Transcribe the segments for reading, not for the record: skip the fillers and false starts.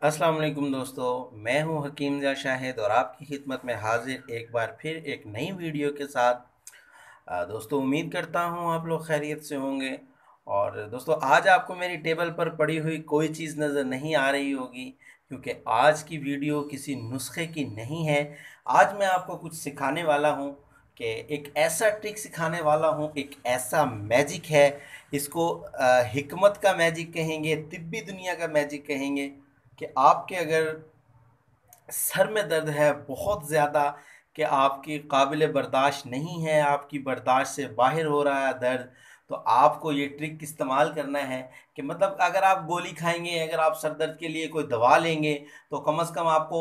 अस्सलाम वालेकुम दोस्तों, मैं हूं हकीम ज़ा शाहिद और आपकी खिदमत में हाजिर एक बार फिर एक नई वीडियो के साथ। दोस्तों, उम्मीद करता हूं आप लोग खैरियत से होंगे। और दोस्तों, आज आपको मेरी टेबल पर पड़ी हुई कोई चीज़ नज़र नहीं आ रही होगी, क्योंकि आज की वीडियो किसी नुस्खे की नहीं है। आज मैं आपको कुछ सिखाने वाला हूं कि एक ऐसा ट्रिक सिखाने वाला हूं, एक ऐसा मैजिक है। इसको हिकमत का मैजिक कहेंगे, तिब्बी दुनिया का मैजिक कहेंगे कि आपके अगर सर में दर्द है बहुत ज़्यादा, कि आपकी काबिल बर्दाश्त नहीं है, आपकी बर्दाश्त से बाहर हो रहा है दर्द, तो आपको ये ट्रिक इस्तेमाल करना है। कि मतलब अगर आप गोली खाएंगे, अगर आप सर दर्द के लिए कोई दवा लेंगे, तो कम से कम आपको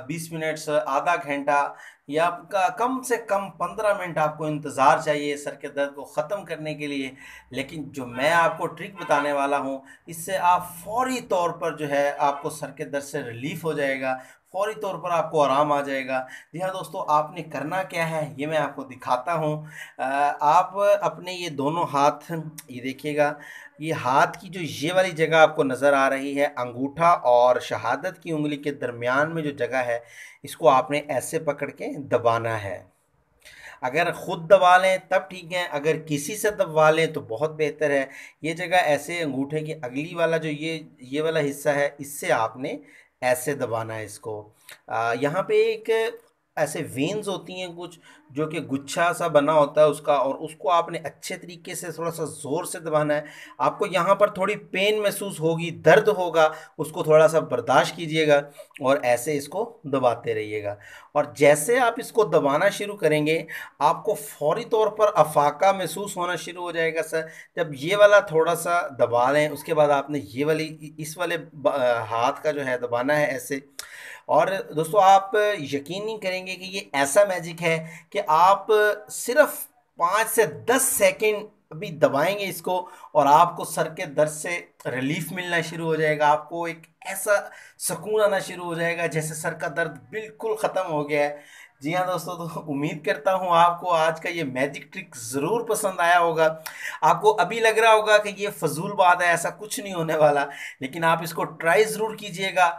20 मिनट से आधा घंटा या आपका कम से कम 15 मिनट आपको इंतज़ार चाहिए सर के दर्द को ख़त्म करने के लिए। लेकिन जो मैं आपको ट्रिक बताने वाला हूँ, इससे आप फौरी तौर पर जो है आपको सर के दर्द से रिलीफ़ हो जाएगा, फौरी तौर पर आपको आराम आ जाएगा। जी हाँ दोस्तों, आपने करना क्या है ये मैं आपको दिखाता हूँ। आप अपने ये दोनों हाथ, ये देखिएगा, ये हाथ की जो ये वाली जगह आपको नज़र आ रही है, अंगूठा और शहादत की उंगली के दरमियान में जो जगह है, इसको आपने ऐसे पकड़ के दबाना है। अगर खुद दबा लें तब ठीक है, अगर किसी से दबवा लें तो बहुत बेहतर है। ये जगह ऐसे अंगूठे की अगली वाला जो ये वाला हिस्सा है, इससे आपने ऐसे दबाना है इसको। यहाँ पे एक ऐसे वेन्स होती हैं कुछ, जो कि गुच्छा सा बना होता है उसका, और उसको आपने अच्छे तरीके से थोड़ा सा ज़ोर से दबाना है। आपको यहाँ पर थोड़ी पेन महसूस होगी, दर्द होगा, उसको थोड़ा सा बर्दाश्त कीजिएगा और ऐसे इसको दबाते रहिएगा। और जैसे आप इसको दबाना शुरू करेंगे, आपको फौरी तौर पर अफाका महसूस होना शुरू हो जाएगा सर। जब ये वाला थोड़ा सा दबा लें, उसके बाद आपने ये वाली इस वाले हाथ का जो है दबाना है ऐसे। और दोस्तों, आप यकीन नहीं करेंगे कि ये ऐसा मैजिक है कि आप सिर्फ 5 से 10 सेकंड अभी दबाएंगे इसको, और आपको सर के दर्द से रिलीफ मिलना शुरू हो जाएगा। आपको एक ऐसा सुकून आना शुरू हो जाएगा जैसे सर का दर्द बिल्कुल ख़त्म हो गया है। जी हाँ दोस्तों, तो उम्मीद करता हूँ आपको आज का ये मैजिक ट्रिक ज़रूर पसंद आया होगा। आपको अभी लग रहा होगा कि ये फजूल बात है, ऐसा कुछ नहीं होने वाला, लेकिन आप इसको ट्राई ज़रूर कीजिएगा।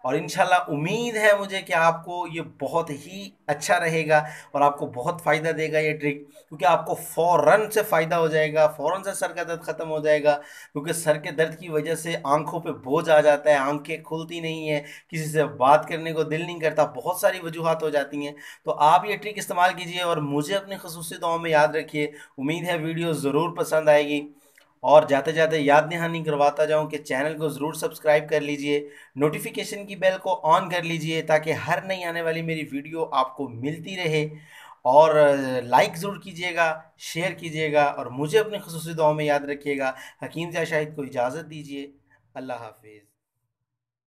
और इंशाल्लाह उम्मीद है मुझे कि आपको ये बहुत ही अच्छा रहेगा और आपको बहुत फ़ायदा देगा ये ट्रिक, क्योंकि आपको फ़ौरन से फ़ायदा हो जाएगा, फ़ौरन से सर का दर्द ख़त्म हो जाएगा। क्योंकि सर के दर्द की वजह से आंखों पे बोझ आ जाता है, आंखें खुलती नहीं है, किसी से बात करने को दिल नहीं करता, बहुत सारी वजूहात हो जाती हैं। तो आप ये ट्रिक इस्तेमाल कीजिए और मुझे अपनी खसूसी दुआओं में याद रखिए। उम्मीद है वीडियो ज़रूर पसंद आएगी। और जाते जाते याद दहानी करवाता जाऊं कि चैनल को ज़रूर सब्सक्राइब कर लीजिए, नोटिफिकेशन की बेल को ऑन कर लीजिए, ताकि हर नई आने वाली मेरी वीडियो आपको मिलती रहे। और लाइक ज़रूर कीजिएगा, शेयर कीजिएगा और मुझे अपनी खुसूसी दुआओं में याद रखिएगा। हकीम ज़ा शाहिद को इजाज़त दीजिए। अल्लाह हाफिज़।